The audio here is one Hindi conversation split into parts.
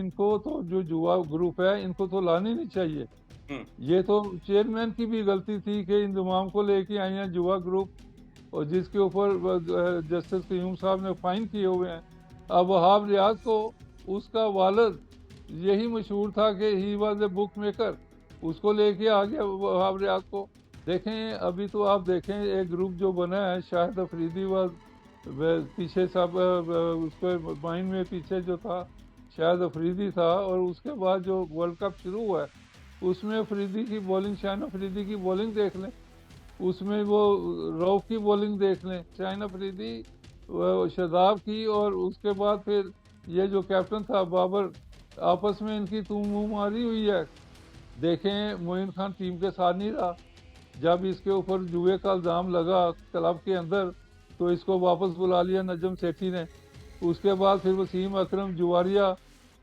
इनको तो जो जुआ ग्रुप है इनको तो लानी नहीं चाहिए। हम्म। ये तो चेयरमैन की भी गलती थी कि इंतमाम को लेके आए हैं जुआ ग्रुप, और जिसके ऊपर जस्टिस क्यूम साहब ने फाइन किए हुए हैं। अब वहाब रियाज को उसका वालिद यही मशहूर था कि he was a book maker, उसको लेके आ गया वहाब रियाज को। देखें अभी तो आप देखें एक ग्रुप जो बना है, शाहिद अफरीदी वह पीछे सब उसको माइंड में पीछे जो था शायद अफरीदी था, और उसके बाद जो वर्ल्ड कप शुरू हुआ है उसमें अफरीदी की बॉलिंग, शाहिद अफरीदी की बॉलिंग देख लें, उसमें वो रऊफ की बॉलिंग देख लें, शाहिन अफरीदी, शादाब की, और उसके बाद फिर ये जो कैप्टन था बाबर, आपस में इनकी तू मुंह मारी हुई है। देखें मोइन खान टीम के साथ नहीं रहा, जब इसके ऊपर जुए का इल्जाम लगा क्लब के अंदर तो इसको वापस बुला लिया नजम सेठी ने। उसके बाद फिर वसीम अकरम जुआरिया,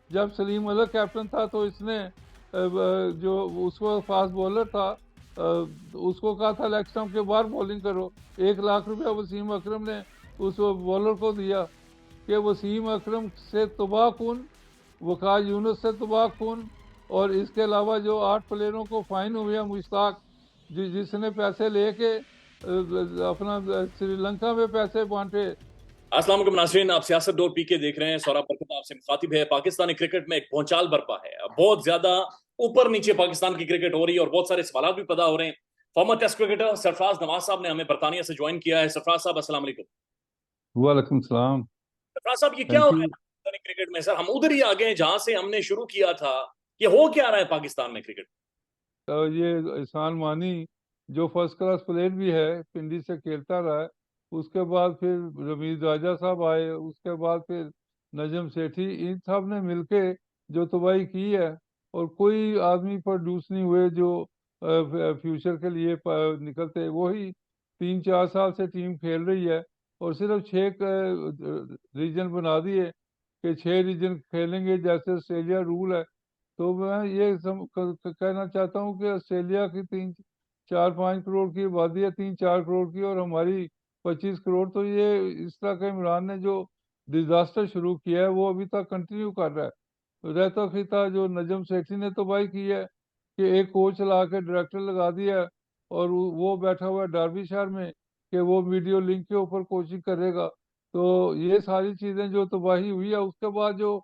जब सलीम अलग कैप्टन था तो इसने जो उसको फास्ट बॉलर था उसको कहा था लेग स्टंप के बाहर बॉलिंग करो। 1 लाख रुपया वसीम अकरम ने उस बॉलर को दिया कि वसीम अकरम से तबाह कून, वकार यूनुस से तबाह कून, और इसके अलावा जो 8 प्लेयरों को फाइन हुआ मुश्ताक, जिसने पैसे लेके अपना श्रीलंका में पैसे बांटे। अस्सलाम वालेकुम नाज़रीन, आप सियासत डोर पीके देख रहे हैं। सौरभ बरकत आपसे मुखातिब है। पाकिस्तानी क्रिकेट में एक भौचाल बरपा है। अब बहुत ज्यादा ऊपर नीचे पाकिस्तान की क्रिकेट हो रही है और बहुत सारे सवाल भी पैदा हो रहे हैं। Former test cricketer Sarfaraz Nawaz साहब ने हमें बरतानिया से ज्वाइन किया है। सरफराज साहब, अस्सलाम वालेकुम। वालेकुम सलाम। सरफराज साहब, ये क्या हो थैंक रहा है यू। पाकिस्तानी क्रिकेट में? सर, हम उधर ही आ गए जहां से हमने शुरू किया था। ये हो क्या रहा है पाकिस्तान में क्रिकेट? ये एहसान मानी जो फर्स्ट क्लास प्लेयर भी है, पिंडी से खेलता रहा है, उसके बाद फिर रमीज राजा साहब आए, उसके बाद फिर नजम सेठी, इन सब ने मिलके जो तबाही की है, और कोई आदमी प्रोड्यूस नहीं हुए जो फ्यूचर के लिए निकलते। वही 3 4 साल से टीम खेल रही है, और सिर्फ 6 रीजन बना दिए कि 6 रीजन खेलेंगे जैसे ऑस्ट्रेलिया रूल है। तो मैं ये कहना चाहता हूँ कि ऑस्ट्रेलिया की 3 4 5 करोड़ की आबादी है, 3 4 करोड़ की, और हमारी 25 करोड़। तो ये इस तरह का इमरान ने जो डिजास्टर शुरू किया है वो अभी तक कंटिन्यू कर रहा है। तो रहता खिता जो नजम सेठी ने तो भाई की है कि एक कोच ला के डायरेक्टर लगा दिया है, और वो बैठा हुआ है डार्बी शहर में कि वो वीडियो लिंक के ऊपर कोचिंग करेगा। तो ये सारी चीजें जो तबाही हुई है, उसके बाद जो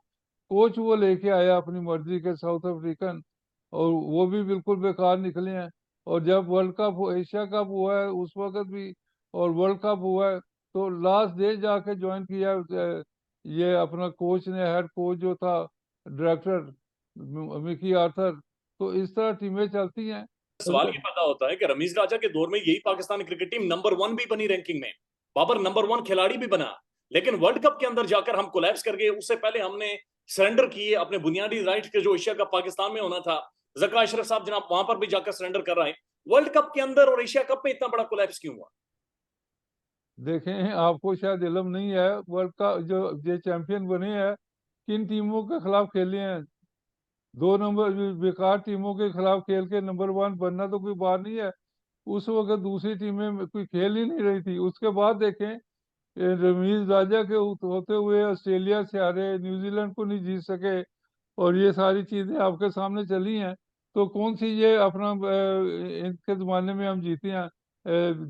कोच वो लेके आया अपनी मर्जी के साउथ अफ्रीकन, और वो भी बिल्कुल बेकार निकले हैं। और जब वर्ल्ड कप एशिया कप हुआ है उस वक्त भी, और वर्ल्ड कप हुआ है, तो लास्ट डे जाके ज्वाइन किया ये अपना कोच ने, हेड कोच जो था, डायरेक्टर मिकी आर्थर। तो इस तरह टीमें चलती हैं। सवाल ये पैदा होता है कि रमीज राजा के दौर में यही Pakistani cricket team number one भी बनी रैंकिंग में। बाबर नंबर वन खिलाड़ी भी बना। लेकिन वर्ल्ड कप के अंदर जाकर हम कोलैप्स कर गए। उससे पहले हमने सरेंडर किए अपने बुनियादी राइट के, जो एशिया कप पाकिस्तान में होना था। जका अशरफ साहब जनाब वहां पर भी जाकर सरेंडर कर रहे हैं। वर्ल्ड कप के अंदर और एशिया कप में इतना बड़ा कोलैप्स क्यों हुआ? देखें आपको शायद इल्म नहीं है, वर्ल्ड का जो ये चैंपियन बने हैं किन टीमों के खिलाफ खेले हैं। 2 नंबर बेकार टीमों के खिलाफ खेल के नंबर वन बनना तो कोई बात नहीं है। उस वक्त दूसरी टीमें कोई खेल ही नहीं रही थी। उसके बाद देखें ये रमीज राजा के होते हुए ऑस्ट्रेलिया से हारे, न्यूजीलैंड को नहीं जीत सके, और ये सारी चीजें आपके सामने चली हैं। तो कौन सी ये अपना इनके जमाने में हम जीते हैं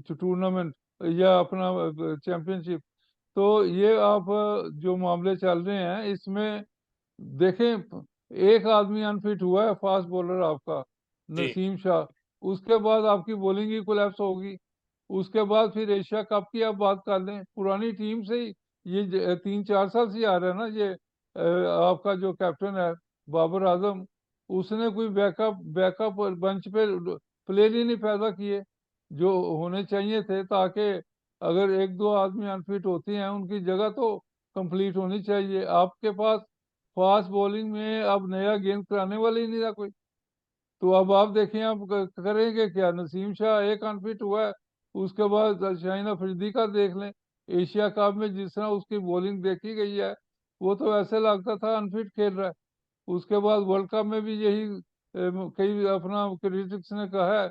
टूर्नामेंट या अपना चैंपियनशिप। तो ये आप जो मामले चल रहे हैं इसमें देखें, एक आदमी अनफिट हुआ है फास्ट बॉलर आपका जी। नसीम शाह, उसके बाद आपकी बॉलिंग ही कोलैप्स होगी। उसके बाद फिर एशिया कप की आप बात कर लें, पुरानी टीम से ही ये 3 4 साल से ही आ रहा है ना ये आपका जो कैप्टन है बाबर आजम, उसने कोई बैकअप बैकअप बेंच पे प्लेयर ही नहीं पैदा किए जो होने चाहिए थे, ताकि अगर 1 2 आदमी अनफिट होते हैं उनकी जगह तो कंप्लीट होनी चाहिए। आपके पास फास्ट बॉलिंग में अब नया गेंद कराने वाले ही नहीं रहा कोई। तो अब आप देखें आप करेंगे क्या? नसीम शाह एक अनफिट हुआ है, उसके बाद शाहिन अफरीदी का देख लें, एशिया कप में जिस तरह उसकी बॉलिंग देखी गई है वो तो ऐसे लगता था अनफिट खेल रहा है। उसके बाद वर्ल्ड कप में भी यही कई अपना क्रिटिक्स ने कहा है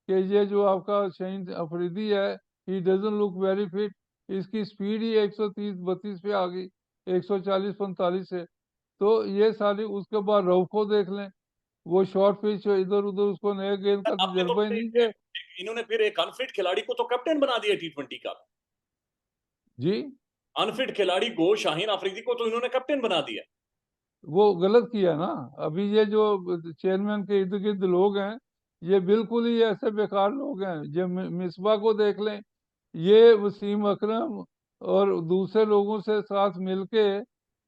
कि ये जो आपका शाहिन अफरीदी है, he doesn't look very fit, इसकी स्पीड ही 130 32 पे आ गई, 140 45 से। तो ये सारी, उसके बाद रऊफ को देख लें, वो शॉर्ट पिच इधर उधर, उसको नए गेंद का आपने तो तजर्बा ही फिर नहीं है। इन्होंने फिर एक अनफिट खिलाड़ी को तो कैप्टन बना दिया T20 का। जी, अनफिट खिलाड़ी को, शाहीन अफरीदी को तो इन्होंने कैप्टन बना दिया। वो गलत किया ना। अभी ये जो चेयरमैन के इर्द गिर्द लोग हैं, ये बिल्कुल ही ऐसे बेकार लोग हैं। ये मिसबा को देख लें, ये वसीम अकरम और दूसरे लोगों से साथ मिलके,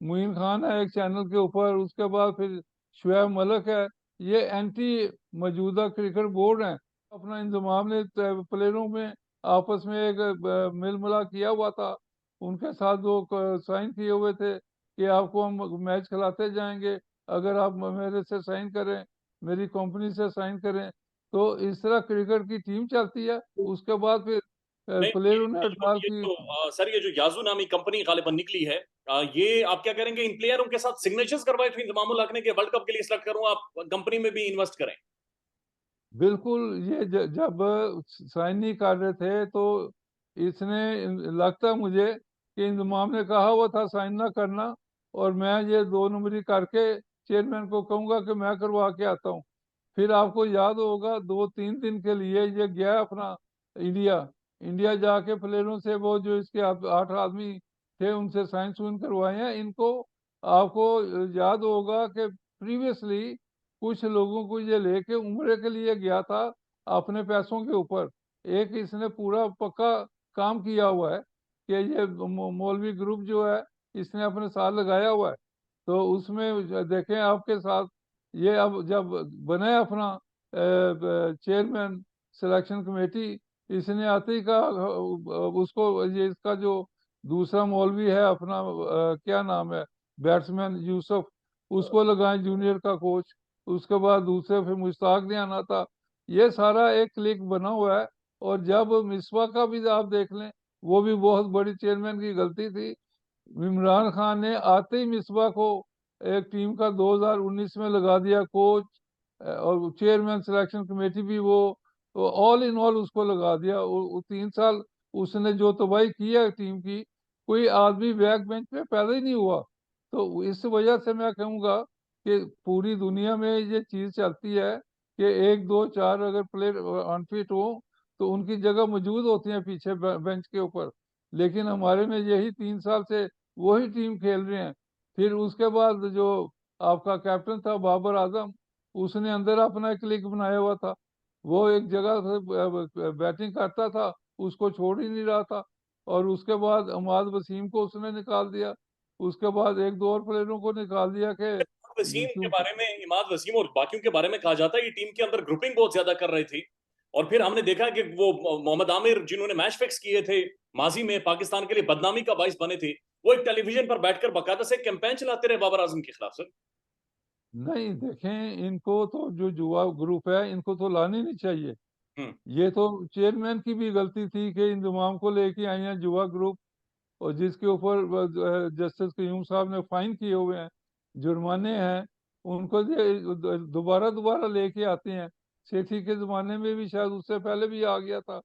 मुइन खान है एक चैनल के ऊपर, उसके बाद फिर शुएब मलिक है, ये एंटी मौजूदा क्रिकेट बोर्ड है। अपना इंतजाम ने प्लेयरों में आपस में एक मिल मिला किया हुआ था, उनके साथ जो साइन किए हुए थे कि आपको हम मैच खिलाते जाएंगे अगर आप मेरे से साइन करें, मेरी कंपनी से साइन करें। तो इस तरह क्रिकेट की टीम चलती है। उसके बाद फिर नहीं, प्लेयरों ने हड़ताल ये की। तो सर, ये जो याजू नामी कंपनी गालिबन निकली है, ये आप क्या करेंगे, इन प्लेयरों के साथ सिग्नेचर्स करवाए थे इंतजामुल हक ने कि वर्ल्ड कप के लिए सिलेक्ट करूं, आप कंपनी में भी इन्वेस्ट करें? बिल्कुल, ये जब साइन नहीं कर रहे थे तो इसने, लगता मुझे कि इंतजाम ने कहा हुआ था साइन ना करना, और मैं ये 2 नंबरी करके चेयरमैन को कहूंगा कि मैं करवा के आता हूँ। फिर आपको याद होगा 2-3 दिन के लिए ये गया अपना इंडिया। इंडिया जाके प्लेयरों से, वो जो इसके 8 आदमी थे, उनसे साइन सुइन करवाए हैं इनको। आपको याद होगा कि प्रीवियसली कुछ लोगों को ये लेके उम्रे के लिए गया था अपने पैसों के ऊपर। एक इसने पूरा पक्का काम किया हुआ है कि ये मौलवी ग्रुप जो है, इसने अपने साथ लगाया हुआ है। तो उसमें देखें आपके साथ, ये अब जब बने अपना चेयरमैन सिलेक्शन कमेटी, इसने आते ही कहा उसको, ये इसका जो दूसरा मौलवी है अपना, क्या नाम है, बैट्समैन यूसुफ, उसको लगाएं जूनियर का कोच। उसके बाद दूसरे फिर मुश्ताक ने आना था। ये सारा एक क्लिक बना हुआ है। और जब मिसबा का भी आप देख लें, वो भी बहुत बड़ी चेयरमैन की गलती थी। इमरान खान ने आते ही मिसबा को एक टीम का 2019 में लगा दिया कोच, और चेयरमैन सिलेक्शन कमेटी भी वो, तो ऑल इन ऑल उसको लगा दिया। 3 साल उसने जो तबाही की है टीम की, कोई आदमी बैक बेंच पे पैदा ही नहीं हुआ। तो इस वजह से मैं कहूँगा कि पूरी दुनिया में ये चीज़ चलती है कि 1 2 4 अगर प्लेयर अनफिट हो तो उनकी जगह मौजूद होती है पीछे बेंच के ऊपर। लेकिन हमारे में यही 3 साल से वही टीम खेल रहे हैं। फिर उसके बाद जो आपका कैप्टन था बाबर आजम, उसने अंदर अपना एक लीग बनाया हुआ था। वो एक जगह से बैटिंग करता था, उसको छोड़ ही नहीं रहा था। और उसके बाद अमाद वसीम को उसने निकाल दिया। उसके बाद 1 2 और प्लेयरों को निकाल दिया कि वसीम के क्योंकि, बारे में, इमाद वसीम और बाकियों के बारे में कहा जाता है ये टीम के अंदर ग्रुपिंग बहुत ज्यादा कर रहे थे। और फिर हमने देखा कि वो मोहम्मद आमिर, जिन्होंने मैच फिक्स किए थे माजी में, पाकिस्तान के लिए बदनामी का बाइस बने थे, वो एक टेलीविजन पर बैठकर बाकायदा से कैंपेन चलाते रहे बाबर आजम के खिलाफ सर। नहीं देखें, इनको तो जो जुआ ग्रुप है इनको तो लाने नहीं चाहिए। हम्म। ये तो चेयरमैन की भी गलती थी कि इंतजाम को लेके आई हैं जुआ ग्रुप, और जिसके ऊपर जस्टिस क्यूम साहब ने फाइन किए हुए हैं, जुर्माने हैं। उनको दोबारा दोबारा लेके आते हैं। सेठी के ज़माने में भी शायद, उससे पहले भी आ गया था।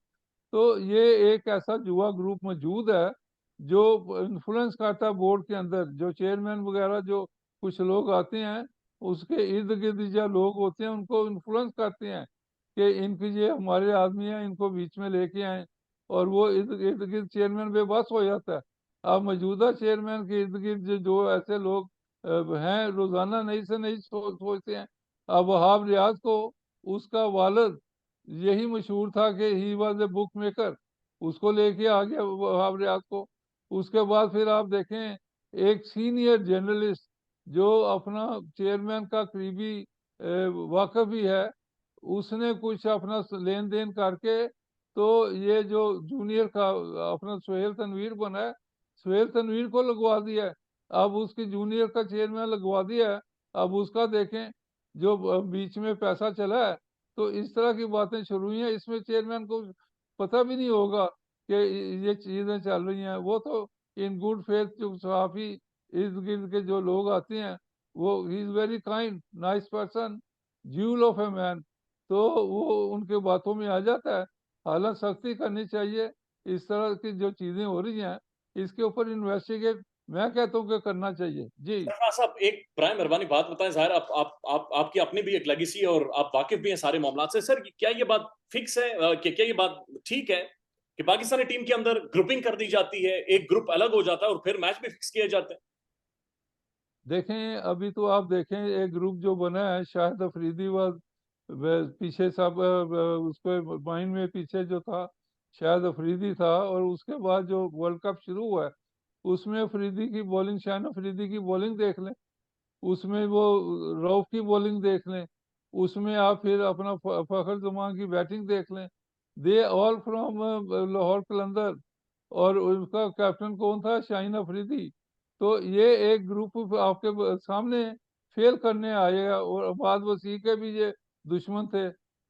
तो ये एक ऐसा जुआ ग्रुप मौजूद है जो इन्फ्लुएंस करता है बोर्ड के अंदर। जो चेयरमैन वगैरह जो कुछ लोग आते हैं, उसके इर्द गिर्द जो लोग होते हैं उनको इन्फ्लुएंस करते हैं कि इनकी, ये हमारे आदमी हैं, इनको बीच में लेके आए। और वो इर्द इर्द गिर्द चेयरमैन बेबस हो जाता है। अब मौजूदा चेयरमैन के इर्द गिर्द जो ऐसे लोग हैं, रोजाना नई से नई सोचते हैं। अब वहाब रियाज को, उसका वालिद यही मशहूर था कि he was a book maker, उसको लेके आ गया वहाब रियाज को। उसके बाद फिर आप देखें, एक सीनियर जर्नलिस्ट जो अपना चेयरमैन का करीबी वाकफ भी है, उसने कुछ अपना लेन देन करके, तो ये जो जूनियर का अपना सुहेल तनवीर बना है, सुहेल तनवीर को लगवा दिया है। अब उसकी जूनियर का चेयरमैन लगवा दिया है। अब उसका देखें, जो बीच में पैसा चला है। तो इस तरह की बातें शुरू हुई हैं, इसमें चेयरमैन को पता भी नहीं होगा कि ये चीजें चल रही हैं। वो तो इन गुड फेथ जो सहाफी इर्द गिर्द के जो लोग आते हैं, वो he is very kind nice person, jewel of a man, तो वो उनके बातों में आ जाता है। हालांकि सख्ती करनी चाहिए। इस तरह की जो चीजें हो रही हैं, इसके ऊपर इन्वेस्टिगेट मैं कहता हूँ कि करना चाहिए जी। सरफराज साहब, एक बराए मेहरबानी बात बताएं। ज़ाहिर आप आपकी अपनी भी एक लेगेसी है और आप वाकिफ भी हैं सारे मामला से। सर, क्या ये बात फिक्स है, क्या ये बात ठीक है कि पाकिस्तानी टीम के अंदर ग्रुपिंग कर दी जाती है, एक ग्रुप अलग हो जाता है और फिर मैच भी फिक्स किए जाते हैं? देखें, अभी तो आप देखें एक ग्रुप जो बना है, शाहिद अफरीदी व पीछे सब उसको माइंड में पीछे जो था शाहिद अफरीदी था, और उसके बाद जो वर्ल्ड कप शुरू हुआ है उसमें अफरीदी की बॉलिंग, शाहिद अफरीदी की बॉलिंग देख लें, उसमें वो रऊफ की बॉलिंग देख लें, उसमें आप फिर अपना फखर जमान की बैटिंग देख लें। दे ऑल फ्रॉम लाहौर कलंदर, और उसका कैप्टन कौन था? शाहीन अफरीदी। तो ये एक ग्रुप आपके सामने फेल करने आएगा, और बाद वसी के भी ये दुश्मन थे।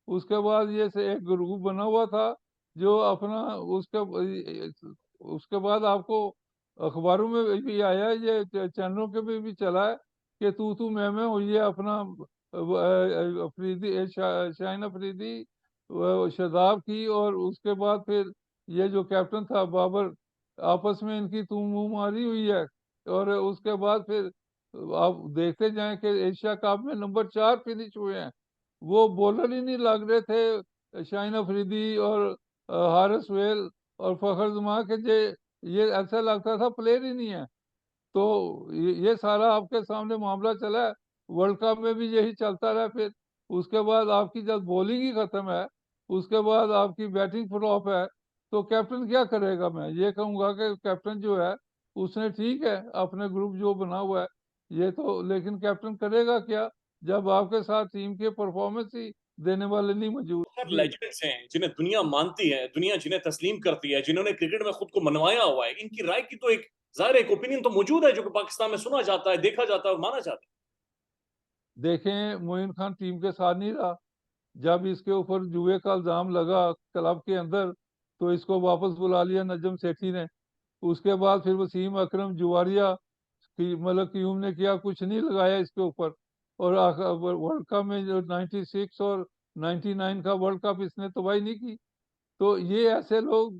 उसके बाद ये से एक ग्रुप बना हुआ था जो अपना उसके बाद आपको अखबारों में भी आया, ये चैनलों के भी चला है कि तू मैं हुई है अपना अफरीदी शाहीन अफरीदी शादाब की, और उसके बाद फिर ये जो कैप्टन था बाबर, आपस में इनकी तू मुंह मारी हुई है। और उसके बाद फिर आप देखते जाएं कि एशिया कप में नंबर 4 फिनिश हुए हैं। वो बॉलर ही नहीं लग रहे थे शाहीन अफरीदी और हारिस वेल और फखर जमान के, ये ऐसा लगता था प्लेयर ही नहीं है। तो ये सारा आपके सामने मामला चला है। वर्ल्ड कप में भी यही चलता रहा। फिर उसके बाद आपकी जब बॉलिंग ही खत्म है, उसके बाद आपकी बैटिंग फ्लॉप है, तो कैप्टन क्या करेगा? मैं ये कहूंगा कि कैप्टन जो है उसने ठीक है अपने ग्रुप जो बना हुआ है ये तो, लेकिन कैप्टन करेगा क्या जब आपके साथ टीम के परफॉर्मेंस ही देने वाले नहीं मौजूद? सर, जी। लेजेंड्स हैं जिन्हें दुनिया मानती है, दुनिया जिन्हें तस्लीम करती है, जिन्होंने क्रिकेट में खुद को मनवाया हुआ है, इनकी राय की तो एक जाहिर एक ओपिनियन तो मौजूद है जो कि पाकिस्तान में सुना जाता है, देखा जाता है और माना जाता देखें, मोइन खान टीम के साथ नहीं रहा। जब इसके ऊपर जुए का इल्जाम लगा क्लब के अंदर, तो इसको वापस बुला लिया नजम सेठी ने। उसके बाद फिर वसीम अकरम जुवारिया की मतलब क्यूम ने किया, कुछ नहीं लगाया इसके ऊपर। और वर्ल्ड कप में जो 96 और 99 का वर्ल्ड कप इसने तबाही नहीं की। तो ये ऐसे लोग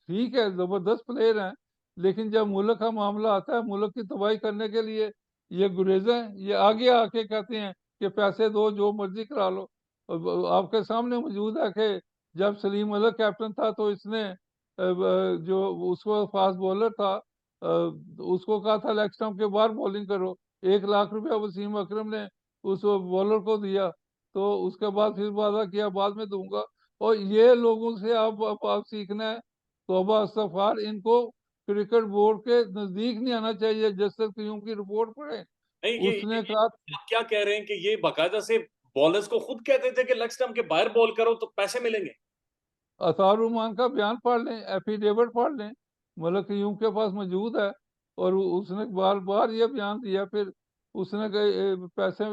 ठीक है, जबरदस्त प्लेयर हैं, लेकिन जब मुल्क का मामला आता है, मुल्क की तबाही करने के लिए ये गुरेजा हैं। ये आगे आके कहते हैं कि पैसे दो, जो मर्जी करा लो। आपके सामने मौजूद है कि जब सलीम अलग कैप्टन था तो इसने जो उसको फास्ट बॉलर था उसको कहा था लेग स्टंप के बाहर बॉलिंग करो। 1 लाख रुपया वसीम अकरम ने उस बॉलर को दिया। तो उसके बाद फिर वादा किया बाद में दूंगा। और ये लोगों से आप सीखना है। तौबा इस्तगफार, इनको क्रिकेट बोर्ड के नजदीक नहीं आना चाहिए। जस्टिस क्यूम की रिपोर्ट पढ़े, है। नहीं, उसने कहा आप क्या कह रहे हैं कि ये बाकायदा से बॉलर्स को खुद कहते थे कि लेग स्टंप के बाहर बॉल करो तो पैसे मिलेंगे? अतारुमान का बयान पढ़ लें, एफिडेविट पढ़ लें, मलक यूं के पास मौजूद है। और उसने बार बार ये बयान दिया। फिर उसने पैसे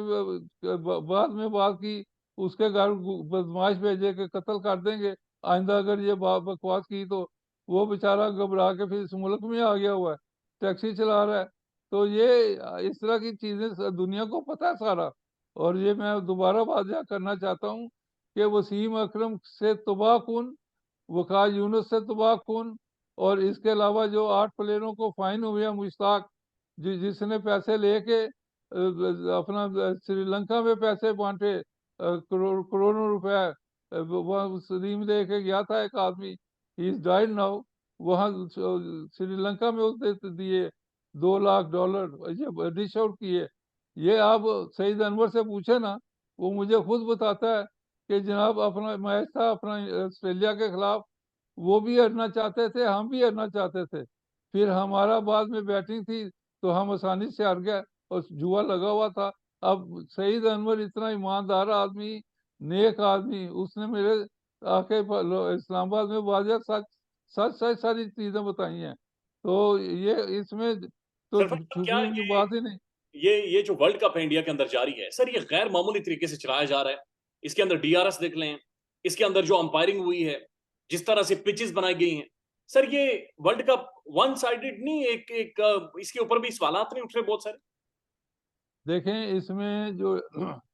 बाद में बात की, उसके घर बदमाश भेजे के कत्ल कर देंगे आइंदा अगर ये बकवास की तो। वो बेचारा घबरा के फिर इस मुल्क में आ गया हुआ है, टैक्सी चला रहा है। तो ये इस तरह की चीजें दुनिया को पता है सारा। और ये मैं दोबारा वाज़ह करना चाहता हूँ कि वसीम अकरम से तबाहकुन, वकार यूनुस से तबाहकुन, और इसके अलावा जो 8 प्लेयरों को फाइन हुए हैं, मुश्ताक जिसने पैसे लेके अपना श्रीलंका में पैसे बांटे, करोड़ों रुपए वह सलीम लेके गया था एक आदमी, ही इज डाइड नाउ। वहाँ श्रीलंका में उसने दिए $2 लाख, ये डिश आउट किए। ये आप सईद अनवर से पूछे ना, वो मुझे खुद बताता है कि जनाब अपना मैच था अपना ऑस्ट्रेलिया के खिलाफ, वो भी हारना चाहते थे, हम भी हारना चाहते थे। फिर हमारा बाद में बैटिंग थी तो हम आसानी से हार गए, और जुआ लगा हुआ था। अब सईद अनवर इतना ईमानदार आदमी, नेक आदमी, उसने मेरे आके इस्लामाबाद में वाजिब सच सच सच सारी चीजें बताई हैं। तो ये इसमें तो सरफराज साहब, क्या छुपी हुई बात ही नहीं। ये जो वर्ल्ड कप है इंडिया के अंदर जारी है सर, ये गैर मामूली तरीके से चलाया जा रहा है। इसके अंदर डीआरएस देख लें, इसके अंदर जो अंपायरिंग हुई है, जिस तरह से पिचेस बनाई गई हैं, सर ये वर्ल्ड कप वन साइडेड नहीं, एक एक इसके ऊपर भी सवालात नहीं उठ रहे बहुत सारे? देखें, इसमें जो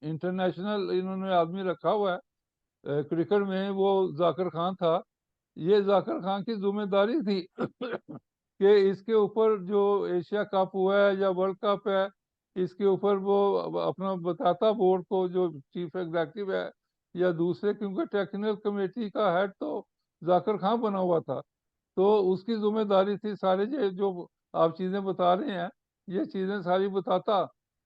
इंटरनेशनल इन्होंने आदमी रखा हुआ है क्रिकेट में, वो जाकिर खान था। ये जाकिर खान की जिम्मेदारी थी कि इसके ऊपर जो एशिया कप हुआ है या वर्ल्ड कप है, इसके ऊपर वो अपना बताता बोर्ड को, जो चीफ एग्जीक्यूटिव है या दूसरे, क्योंकि टेक्निकल कमेटी का हेड तो जाकिर खान बना हुआ था, तो उसकी जिम्मेदारी थी सारे जो आप चीज़ें बता रहे हैं, ये चीज़ें सारी बताता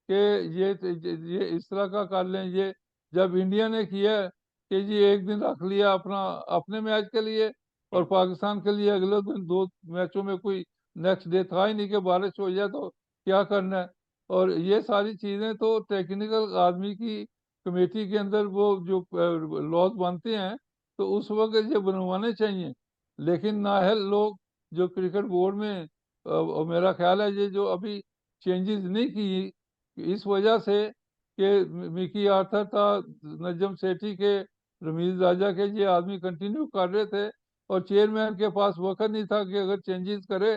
कि ये इस तरह का कर लें। ये जब इंडिया ने किया कि जी एक दिन रख लिया अपना अपने मैच के लिए, और पाकिस्तान के लिए अगले दिन 2 मैचों में कोई नेक्स्ट डे था ही नहीं कि बारिश हो जाए तो क्या करना है। और ये सारी चीज़ें तो टेक्निकल आदमी की कमेटी के अंदर वो जो लॉज बनते हैं, तो उस वक्त ये बनवाने चाहिए। लेकिन नाअहल लोग जो क्रिकेट बोर्ड में और मेरा ख्याल है ये जो अभी चेंजेस नहीं की, इस वजह से कि मिकी आर्थर था, नजम सेठी के, रमीज राजा के, ये आदमी कंटिन्यू कर रहे थे, और चेयरमैन के पास वक्त नहीं था कि अगर चेंजेस करे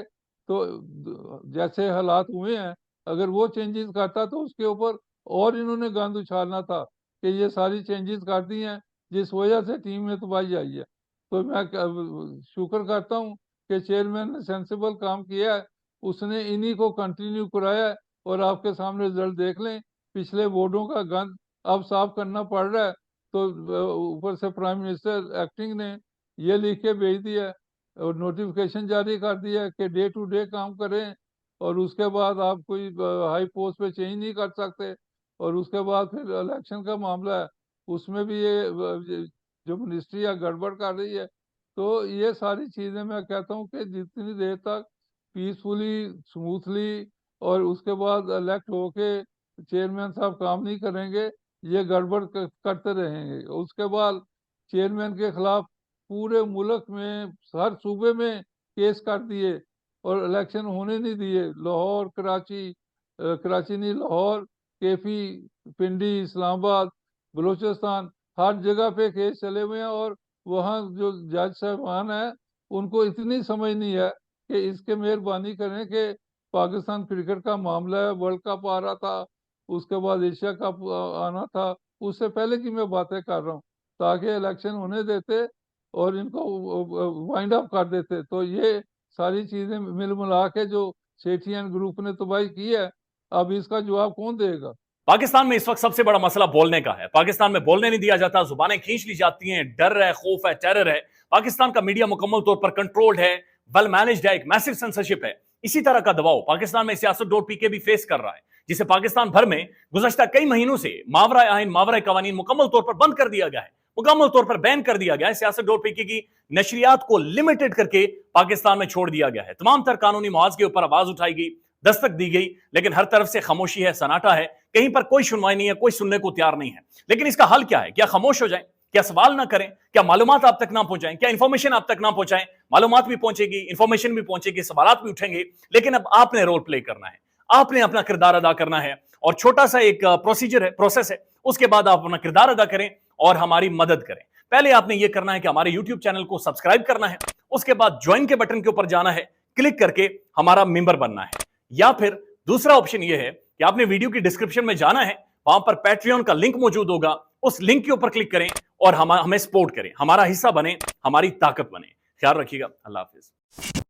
तो जैसे हालात हुए हैं, अगर वो चेंजेस करता तो उसके ऊपर और इन्होंने गंद उछालना था कि ये सारी चेंजेस कर दी हैं जिस वजह से टीम में तबाही आई है। तो मैं शुक्र करता हूँ कि चेयरमैन ने सेंसिबल काम किया है, उसने इन्हीं को कंटिन्यू कराया है, और आपके सामने रिजल्ट देख लें, पिछले बोर्डों का गंद अब साफ करना पड़ रहा है। तो ऊपर से प्राइम मिनिस्टर एक्टिंग ने ये लिख के भेज दिया और नोटिफिकेशन जारी कर दिया कि डे टू डे काम करें, और उसके बाद आप कोई हाई पोस्ट पे चेंज नहीं कर सकते। और उसके बाद फिर इलेक्शन का मामला है, उसमें भी ये जो मिनिस्ट्री है गड़बड़ कर रही है। तो ये सारी चीज़ें मैं कहता हूँ कि जितनी देर तक पीसफुली, स्मूथली, और उसके बाद इलेक्ट होके चेयरमैन साहब काम नहीं करेंगे, ये गड़बड़ करते रहेंगे। उसके बाद चेयरमैन के खिलाफ पूरे मुल्क में हर सूबे में केस कर दिए और इलेक्शन होने नहीं दिए। लाहौर, कराची, कराची नहीं, लाहौर, केपी, पिंडी, इस्लामाबाद, बलूचिस्तान, हर जगह पे केस चले हुए हैं। और वहाँ जो जज साहबान हैं, उनको इतनी समझ नहीं है कि इसके मेहरबानी करें कि पाकिस्तान क्रिकेट का मामला है, वर्ल्ड कप आ रहा था, उसके बाद एशिया कप आना था, उससे पहले की मैं बातें कर रहा हूँ, ताकि इलेक्शन होने देते और इनको वाइंड अप कर देते। तो ये सारी चीजें मिल मिला के जो सेठियन ग्रुप ने तबाही की है, अब इसका जवाब कौन देगा? पाकिस्तान में इस वक्त सबसे बड़ा मसला बोलने का है। पाकिस्तान में बोलने नहीं दिया जाता, जुबानें खींच ली जाती हैं, डर है, खौफ है, टेरर है। पाकिस्तान का मीडिया मुकम्मल तौर पर कंट्रोल्ड है, वेल मैनेज्ड है, एक मैसिव सेंसरशिप है। इसी तरह का दबाव पाकिस्तान में सियासत.pk भी फेस कर रहा है, जिसे पाकिस्तान भर में गुज़श्ता कई महीनों से मावरा आइन, मावरा कवानीन मुकम्मल तौर पर बंद कर दिया गया है, मुकम्मल तौर पर बैन कर दिया गया है। सियासत.pk की नशरियात को लिमिटेड करके पाकिस्तान में छोड़ दिया गया है। तमाम तर कानूनी मुआवजे के ऊपर आवाज उठाई गई, दस्तक दी गई, लेकिन हर तरफ से खामोशी है, सन्नाटा है, कहीं पर कोई सुनवाई नहीं है, कोई सुनने को तैयार नहीं है। लेकिन इसका हल क्या है? क्या खामोश हो जाएं? क्या सवाल ना करें? क्या मालूमात आप तक ना पहुंचाएं? क्या इंफॉर्मेशन आप तक ना पहुंचाएं? मालूमात भी पहुंचेगी, इंफॉर्मेशन भी पहुंचेगी, सवालात भी उठेंगे, लेकिन अब आपने रोल प्ले करना है, आपने अपना किरदार अदा करना है। और छोटा सा एक प्रोसीजर है, प्रोसेस है, उसके बाद आप अपना किरदार अदा करें और हमारी मदद करें। पहले आपने यह करना है कि हमारे यूट्यूब चैनल को सब्सक्राइब करना है, उसके बाद ज्वाइन के बटन के ऊपर जाना है, क्लिक करके हमारा मेंबर बनना है। या फिर दूसरा ऑप्शन यह है कि आपने वीडियो की डिस्क्रिप्शन में जाना है, वहां पर पैट्रियन का लिंक मौजूद होगा, उस लिंक के ऊपर क्लिक करें और हमें सपोर्ट करें, हमारा हिस्सा बने, हमारी ताकत बने। ख्याल रखिएगा। अल्लाह हाफिज।